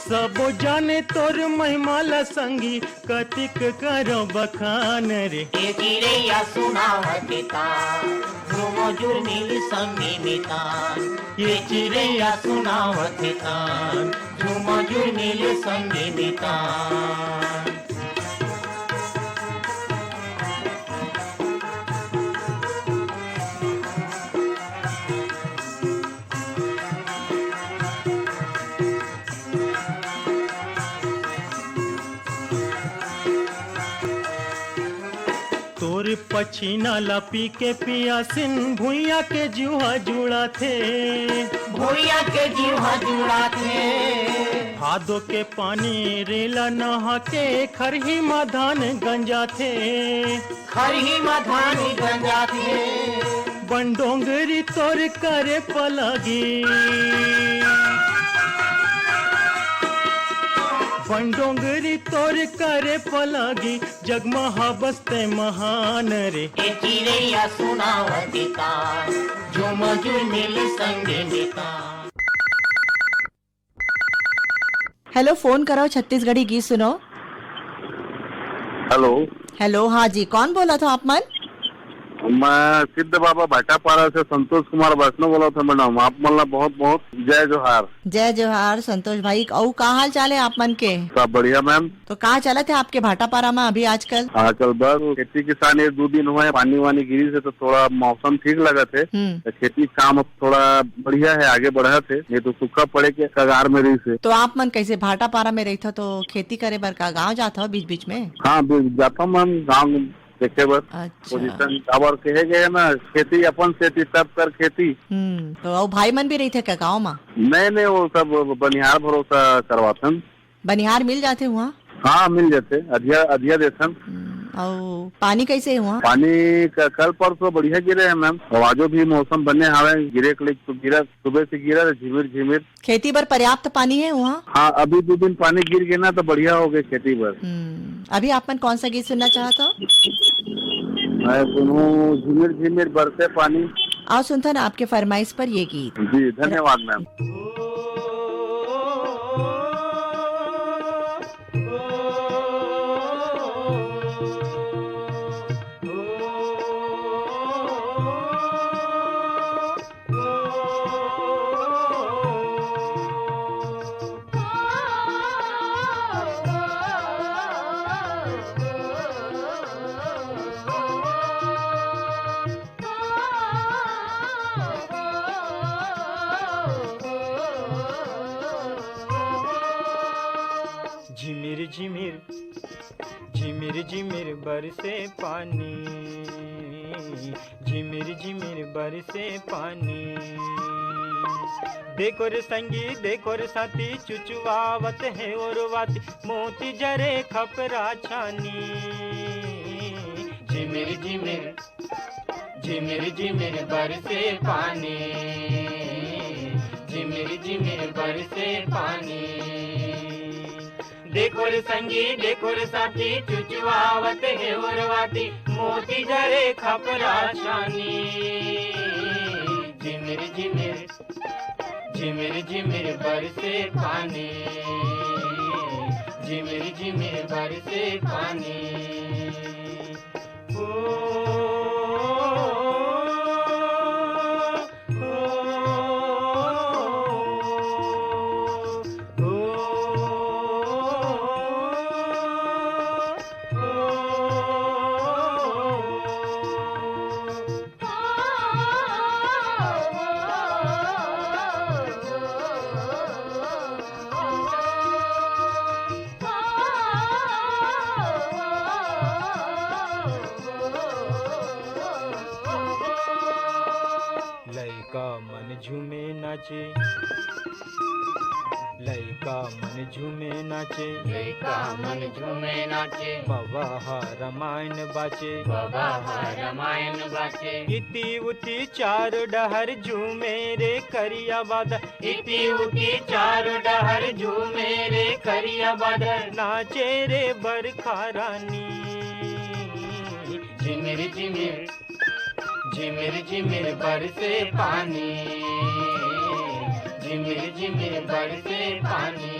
सबो जाने तोर महिमा ला संगी कतिक करो बखान रे। ये चिड़ैया सुनावती तान झूम झूमिल संगे मितान। ये चिड़ैया सुनावती तान झूम झूमिल संगे मितान। तोर पछीना ला पी के पियासिन भुइया के जुहा जुड़ा थे। भुइया के जुहा जुड़ा थे। भादो के पानी रेला नहा के खरही मधान गंजा थे। खरही मधान गंजा थे। बंडोंगरी तोर करे पलगी। बंडोंगरी तोर करे पलगी जगमहा बसते महान रे। ये चिड़ैया सुनावती तान झूम झूमिल संगे मितान। हेलो, फोन करो, छत्तीसगढ़ी गीत सुनो। हेलो हेलो, हाँ जी, कौन बोला था आप मन? मैं सिद्ध बाबा भाटापारा से संतोष कुमार वैष्णव बोला था मैडम। आप मन बहुत बहुत जय जोहार। जय जोहार संतोष भाई। और का हाल चाल है आप मन के? सब बढ़िया मैम। तो कहाँ चला थे आपके भाटापारा में अभी आजकल? आजकल बस खेती किसान 1-2 दिन हुआ है, पानी वानी गिरी से तो थोड़ा मौसम ठीक लगा थे। तो खेती काम अब थोड़ा बढ़िया है, आगे बढ़ा थे, नहीं तो सूखा पड़े के कगार में रही से। तो आप मन कैसे भाटापारा में रही था तो खेती करे बर का गाँव जाता हो बीच बीच में? हाँ जाता हूँ मैम गाँव देखे बर। अच्छा। पोजीशन खबर कहे गए ना, खेती अपन खेती तब कर खेती। तो और भाई मन भी रही थे क्या गाँव में? नहीं, वो सब बनिहार भरोसा करवाथन। बनिहार मिल जाते वहाँ? हाँ मिल जाते, अधिया देथन। और पानी कैसे हुआ? पानी कल परसों बढ़िया गिरे है मैम। आवाजो भी मौसम बने हवे गिरे के लिए तो गिरा, सुबह से गिरा झिमिर झिमिर। खेती पर पर्याप्त पानी है वहाँ? हाँ अभी 2 दिन पानी गिर गया ना तो बढ़िया हो गए खेती पर। अभी आप मन कौन सा गीत सुनना चाहते हो? मैं सुनूं झिमिर झिमिर बरसे पानी। आओ सुनता ना आपके फरमाइश पर ये गीत। जी धन्यवाद मैम। झिमिर झिमिर झिमिर झिमिर बरसे पानी। झिमिर झिमिर बरसे पानी। देखो रे संगी देखो रे साथी चुचुवावत है और वाती मोती जरे खपरा छानी। झिमिर झिमिर झिमिर झिमिर बरसे पानी। झिमिर झिमिर बरसे पानी। देखो रे संगी देखो रे साथी चुचुवावत है और वाती मोती जरे खपरा छानी। झिमिर झिमिर झिमिर झिमिर बरसे पानी। झिमिर झिमिर बरसे पानी। ओ नाचे, लइका मन झूमे नाचे, लइका मन झूमे नाचे, बाबा हा रामायण बाचे, बाबा हा रामायण बाचे, इति उति चार डहर झूमे रे करिया बादल, इति उति चार डहर झूमे रे करिया बादल, नाचे रे बरखा रानी, झिमिर झिमिर झिमिर झिमिर बरसे पानी, झिमिर झिमिर बरसे पानी।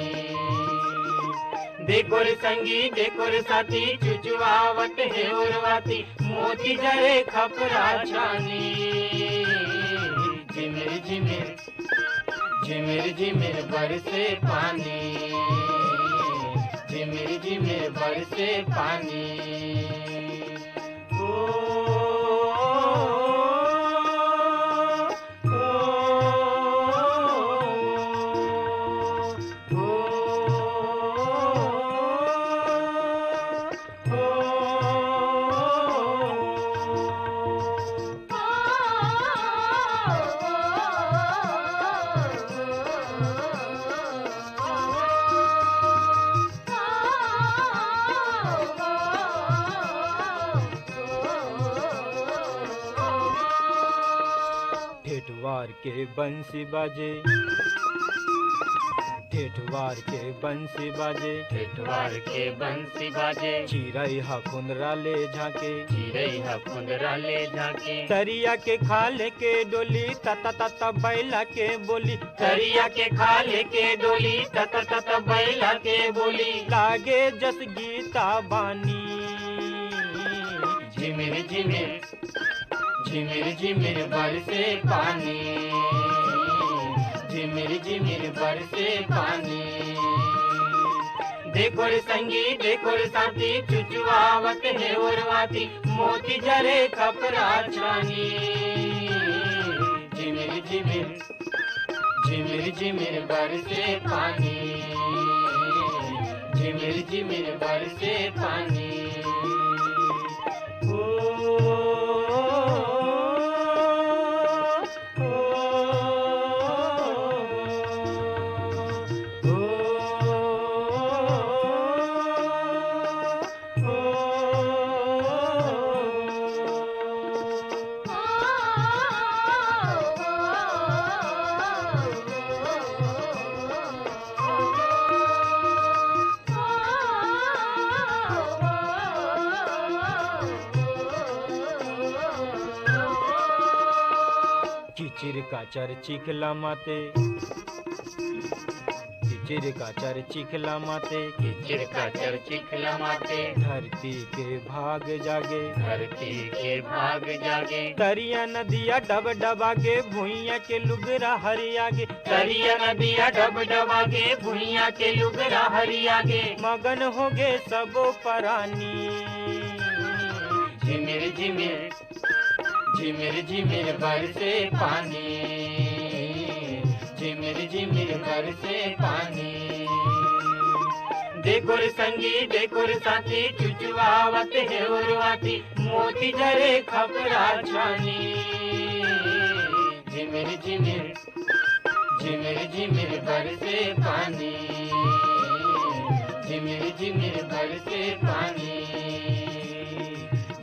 देखो रे संगी देखो रे साथी, चुचुआवत है उर्वाती, मोती जरे खपरा छानी, झिमिर झिमिर झिमिर झिमिर बरसे पानी, झिमिर झिमिर बरसे पानी। ठेठवार के बंसी बाजे, ठेठवार के बंसी बाजे, ठेठवार के बंसी बाजे, चिरई हा खुंदरा ले झाके, चिरई हा खुंदरा ले झाके, तरिया के खाले के डोली तता तता बैला के बोली, तरिया के खाले के डोली तता तता बैला के बोली, लागे जस गीता बानी, झिमिर झिमिर झिमिर झिमिर बरसे पानी, झिमिर झिमिर बरसे पानी। देखो रे संगी देखो रे साथी, चुचुआवत है उर्वाती, मोती जरे खपरा छानी, झिमिर झिमिर झिमिर झिमिर बरसे पानी, झिमिर झिमिर बरसे पानी। चिर का चर चिखला माते, चिर का चर चिखला माते, चिर का चर चिखला माते, धरती के भाग जागे, धरती के भाग जागे, तरिया नदिया डब डबागे, भुइया के लुगरा हरियागे, तरिया नदिया डब डबागे, भुइया के लुगरा हरियागे, मगन होगे सबो परानी, झिमिर झिमिर झिमिर झिमिर बरसे पानी, झिमिर झिमिर बरसे पानी। देखो रे संगी देखो रे साथी, चुचुआवत है उर्वाती, मोती जरे खपरा छानी, झिमिर झिमिर झिमिर झिमिर बरसे पानी, झिमिर झिमिर बरसे पानी,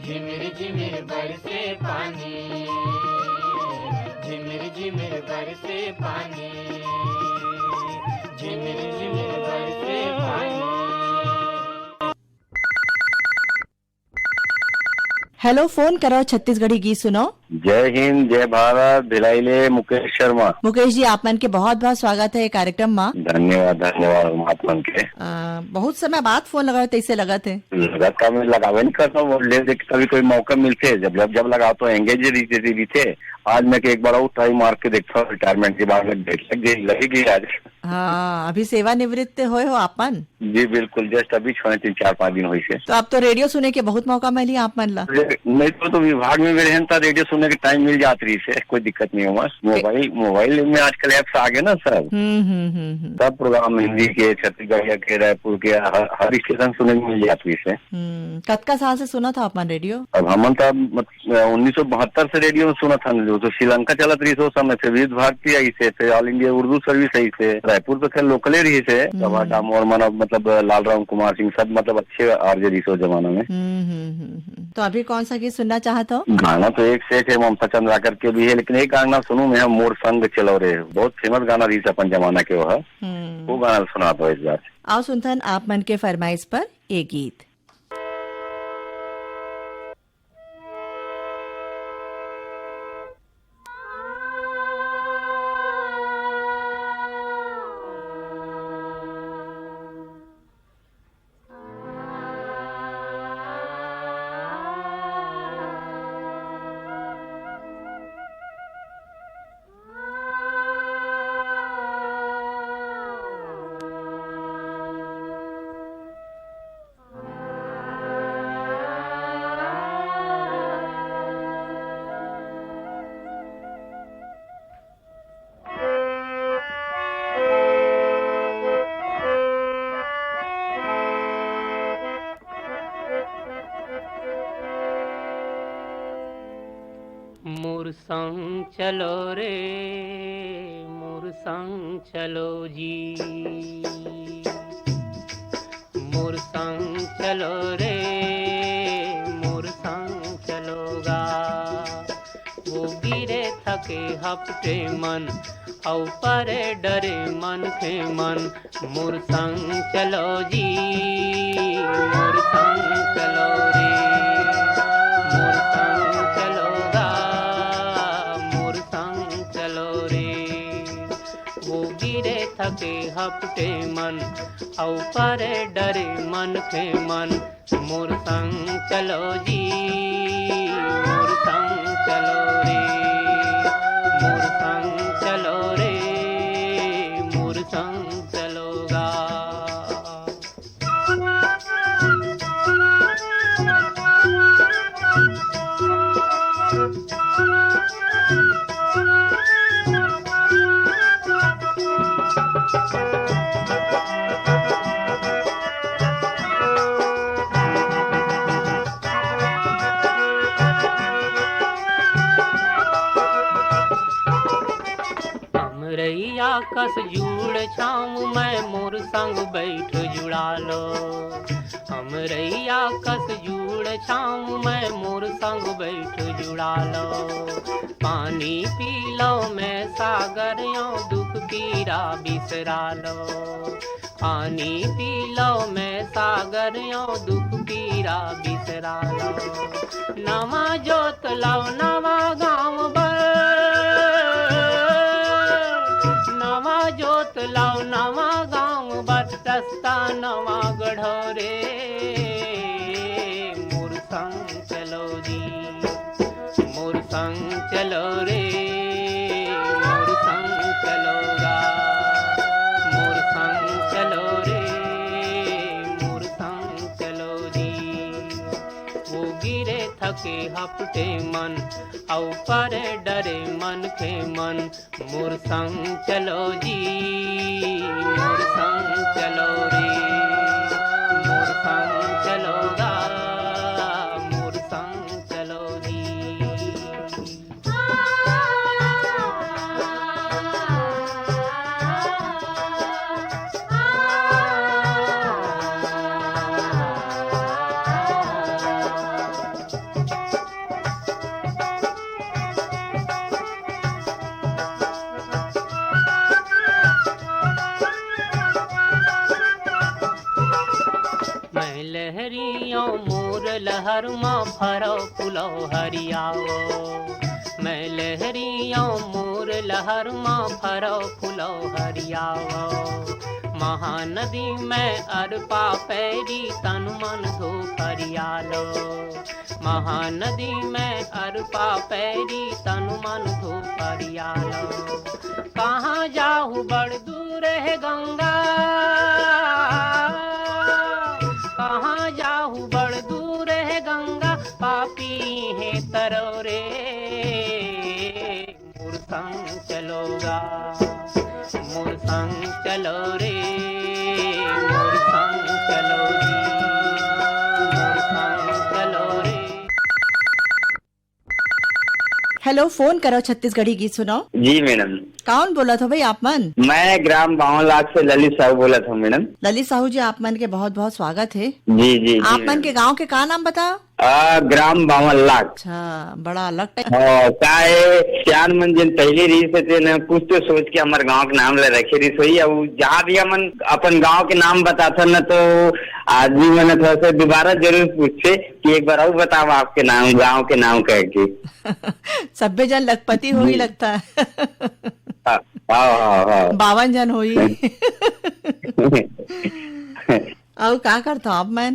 झिमिर झिमिर बरसे पानी, झिमिर झिमिर बरसे पानी, झिमिर झिमिर बरसे पानी। हेलो, फोन करो छत्तीसगढ़ी गीत सुनो। जय हिंद जय भारत, भिलाईले मुकेश शर्मा। मुकेश जी, आप मन के बहुत बहुत स्वागत है कार्यक्रम में। धन्यवाद धन्यवाद महात्मन के। बहुत समय बाद फोन लगा तैसे लगत है। लगत का मैं लगावे नहीं करता हूँ, कभी कोई मौका मिलते जब जब जब लगाओ तो एंगेज रहते। आज मैं एक बार ट्राई मार के देखता हूँ, रिटायरमेंट के बाद लगेगी आज। हाँ, अभी सेवानिवृत्त होए हो आपन? जी बिल्कुल, जस्ट अभी 3-4-5 दिन हुई से। तो अब तो रेडियो सुने के बहुत मौका मिली आप मन ला। नहीं तो विभाग में भी रहन था, रेडियो सुनने के टाइम मिल जाती रही से, कोई दिक्कत नहीं हुआ। मोबाइल में आजकल एप्स आ गए ना सब। सब प्रोग्राम हिंदी के, छत्तीसगढ़ के, रायपुर के, हर स्टेशन सुनने में मिल जाती से। कतका साल से सुना था अपन रेडियो? अब हम 1972 से रेडियो में सुना था, शुरू से श्रीलंका चलत रही सो समय से विविध भारती आई से, फिर ऑल इंडिया उर्दू सर्विस आई से, रायपुर तो खैर लोकले रही से, सभा डामोर माना मतलब लालराम कुमार सिंह सब मतलब अच्छे आरजे रही सो जमाना में। तो अभी कौन सा गीत सुनना चाहता हो? गाना तो एक से एक है, ममता चंद्राकर के भी है, लेकिन एक गाना सुनू मैं, मोर संग चलो रे, बहुत फेमस गाना रही अपन जमाना के वो गाना सुना दो इस बार। आओ सुनथन आप मन के फरमाइश पर एक गीत। मोर संग चलो रे, मोर संग चलो जी, मोर संग चलो रे, मोर संग चलोगा। वो गिरे थके हपटे मन, औ परे डरे मन के मन, मोर संग चलो जी, मोर संग चलो रे, मोर संग चलोगा, मोर संग चलो रे। वो गिरे थके हपटे मन, औ परे डरे मन के मन, मोर संग चलो जी, मोर संग चलो रे, मोर संग चलो रे, मोर संग चलोगा। अमरैया कस जुड़ छाऊं मैं, मोर संग बैठ जुड़ा लो। अमरैया कस जुड़ छाऊं मैं, मोर संग बैठ जुड़ा लो। पानी पी लो मैं सागर यो, दुख पीरा बिसरा लो। पानी पी लो मैं सागर यो, दुख पीरा बिसरा लो। नवा जोत लाओ नवा गाँव बर, नवा जोत लाओ नवा गाँव बर, रास्ता नवा गढ़ो रे, मोर संग चलो जी, मोर संग चलो रे, मोर संग चलोगा, मोर संग चलो रे, मोर संग चलो जी। वो गिरे थके हपटे मन, औ परे डरे मन के मन, मोर संग चलो जी, मोर संग चलो रे, मोर संग चलोगा, मोर संग चलो जी। मैं लहरियों मोर लहर माँ फरो पुलो हरियाओ। मैं लहरियों मोर लहर माँ फरो पुलो हरियाओ। महानदी में अरपा पैरी तन मन धो हरियालो। महानदी में अरपा पैरी तन मन धो हरियालो। कहाँ जाहू बड़ दूर है गंगा, कहाँ जाहू बड़ दूर है गंगा, पापी है तरोरे, मोर संग चलोगा, मोर संग चलो रे, मोर संग चलो रे, मोर संग चलो रे। हेलो, फोन करो छत्तीसगढ़ी गीत सुनाओ। जी मैडम। कौन बोला था भाई आप मन? मैं ग्राम बावनलाख से ललित साहू बोला था मैडम। ललित साहू जी, आप मन के बहुत बहुत स्वागत है। जी जी। आप मन के गांव के का नाम बताओ? ग्राम बावनलाख। अच्छा, बड़ा अलग का है सियान मन जिन पहली रीस थे न कुछ तो सोच के हमारे गांव के नाम ले रखे रीस हुई। अब जहाँ भी हमन अपन गांव के नाम बताता न तो आदमी मैंने थोड़ा सा दोबारा जरूर पूछे कि एक बार और बताओ आपके नाम, गांव के नाम कह के। सभ्य जन लखपति हो ही लगता है। हाँ 52 जन हो ही। और क्या करता हूँ आप मैं?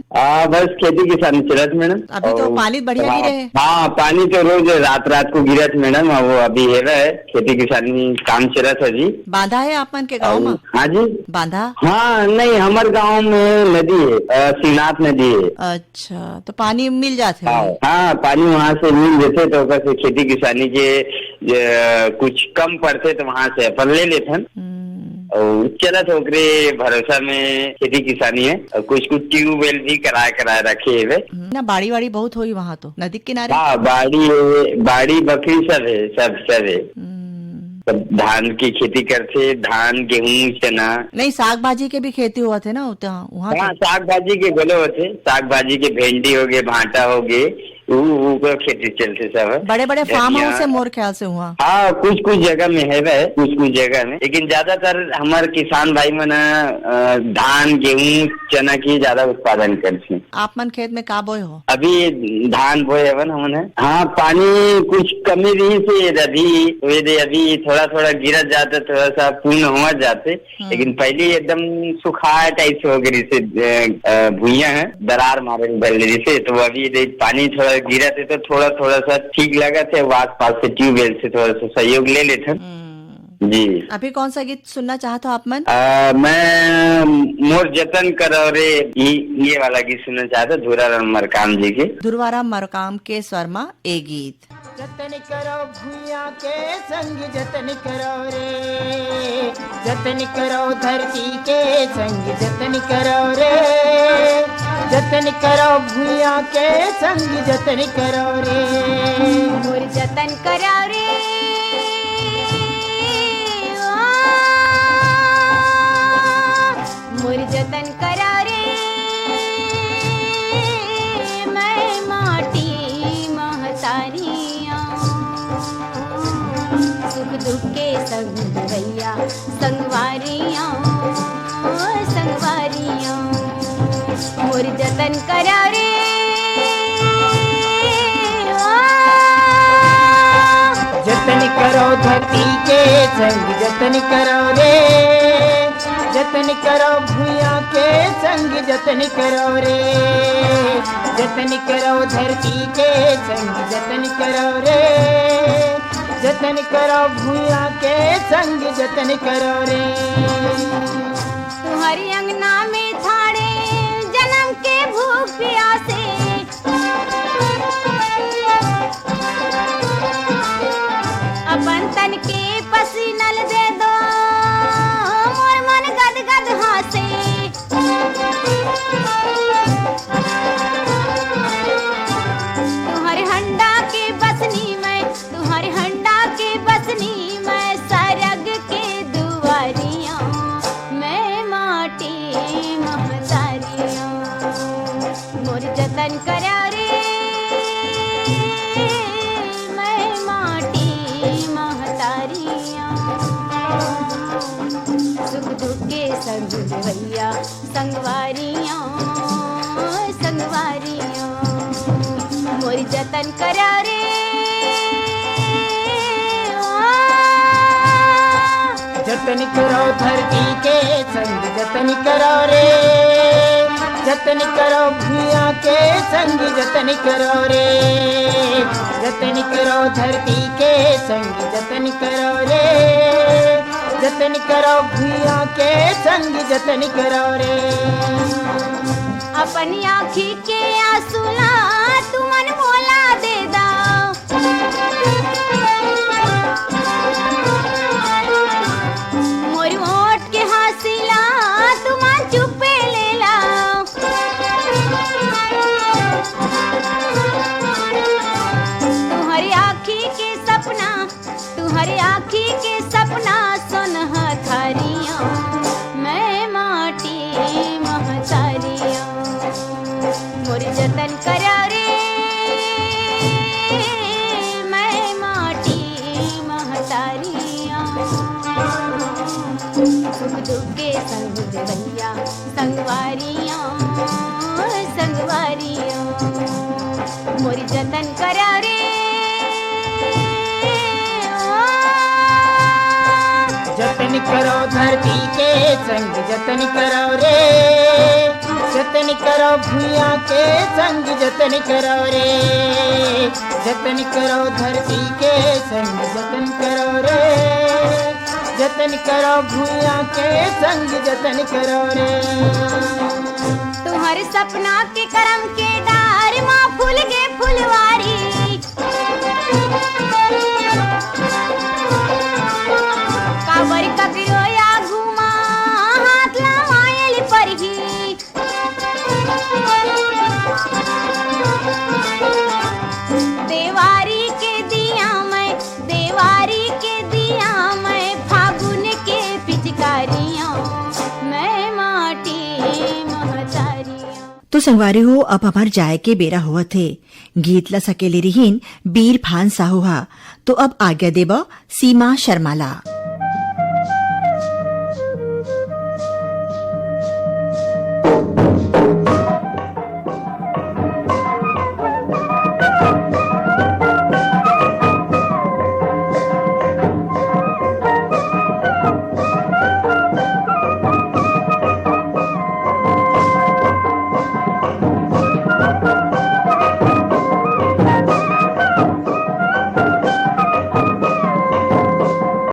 बस खेती किसानी चलत मैडम। अभी तो पानी बढ़िया गिरे है। हाँ, पानी तो रोज रात को गिरत मैडम। वो अभी है खेती किसानी काम चलत है जी। बांधा है आप मन के गाँव में? हाँ जी, बांधा। हाँ नहीं, हमारे गांव में नदी है, श्रीनाथ नदी है। अच्छा, तो पानी मिल जाते है? हाँ, पानी वहाँ से मिल जाते तो कैसे खेती किसानी के कुछ कम पड़ते तो वहाँ से अपन ले लेते। और चलत ओकरे भरोसा में खेती किसानी है। और कुछ ट्यूबवेल भी कराए रखे है ना। बाड़ी वाड़ी बहुत हुई वहाँ तो नदी किनारे। हाँ, बाड़ी बकरी सब है, सब है। धान की खेती करते, धान गेहूँ चना। नहीं, साग भाजी के भी खेती हुआ थे ना वहाँ? हाँ, साग भाजी के गले होते, साग भाजी के भेंडी हो गए, भांटा हो गए, वो खेती चलते सब। बड़े बड़े फार्म हाउस है मोर ख्याल से वहाँ। हाँ, कुछ जगह में है वह, कुछ जगह में। लेकिन ज्यादातर हमारे किसान भाई मन धान गेहूँ चना की ज्यादा उत्पादन करते हैं। आप मन खेत में का बोए हो? अभी धान बोए हवन हमने। हाँ, पानी कुछ कमी रही से अभी थोड़ा गिरत जाते, थोड़ा सा पूर्ण हो जाते। लेकिन पहले एकदम सुखाया टाइप से हो गई से भूइया है, दरार मारे बल्ली से। तो अभी पानी थोड़ा गिरा थे तो थोड़ा सा ठीक लगा थे। आस पास से ट्यूबवेल से थोड़ा सा सहयोग ले लेते जी। अभी कौन सा गीत सुनना चाहते हो आप मन? मैं मोर जतन करो रे ये वाला गीत सुनना चाहता, धुराराम मरकाम जी के। धुराराम मरकाम के स्वर में ए गीत। जतन करो भूया के संग जतन करो रे, जतन करो धरती के संग जतन करो रे, जतन करो भूया के संग जतन करो रे, मोर जतन करो रे, मोर जतन करो रे, मैं माटी महतारियाँ, सुख दुख के संग भैया संगवारियाँ, संगवारियाँ, मोर जतन करो रे, जतन करो धरती के संग जतन करो रे, जतन करो भूया के संग जतन करो रे, जतन करो धरती के संग जतन करो रे, जतन करो भूया के संग जतन करो रे। तुम्हारी अंगना में थाड़े जन्म के भूख प्यासे, अपन तन के पसीनल दे दो, मोर मन गद गद हासे, तुम्हारे हंडा के बसनी में, तुम्हारे हंडा के बसनी में, सरग के दुआरियाँ, मैं माटी महतारियाँ, मोर जतन करो रे, मैं माटी महतारियाँ, सुख दुख के संग भैया संगवारियाँ, संगवारियाँ, मोर जतन करो रे, जतन करो धरती के संग जतन करो रे, जतन करो भूया के संग जतन करो रे, जतन करो धरती के संग जतन करो रे, जतन करो भूया के संग जतन करो रे। अपनी आँखी के आंसुला तुमन मोला दे दा, मोरी ओट के हासिला तुमन चुपे ले ला, तुम्हारी आँखी के सपना के संग भैया संगवारियों संगवारियों मोरी जतन करा रे जतन करो धरती के संग जतन करो रे जतन करो भूया के संग जतन करो रे जतन करो धरती के संग जतन करो रे जतन करो भूया के संग जतन करो रे तुम्हारे सपना के करम के डार माँ फूल के फुलवारी काबर ककरो या घुमा हाथ लमायल पर ही देवारी के दिया मैं फागुन के पिचकारियों मैं माटी महतारियों। तो संगवारी हो अब हमार जाए के बेरा हुआ थे गीत ला सकेले रहीन बीर भान साहू हा तो अब आज्ञा देबा सीमा शर्माला।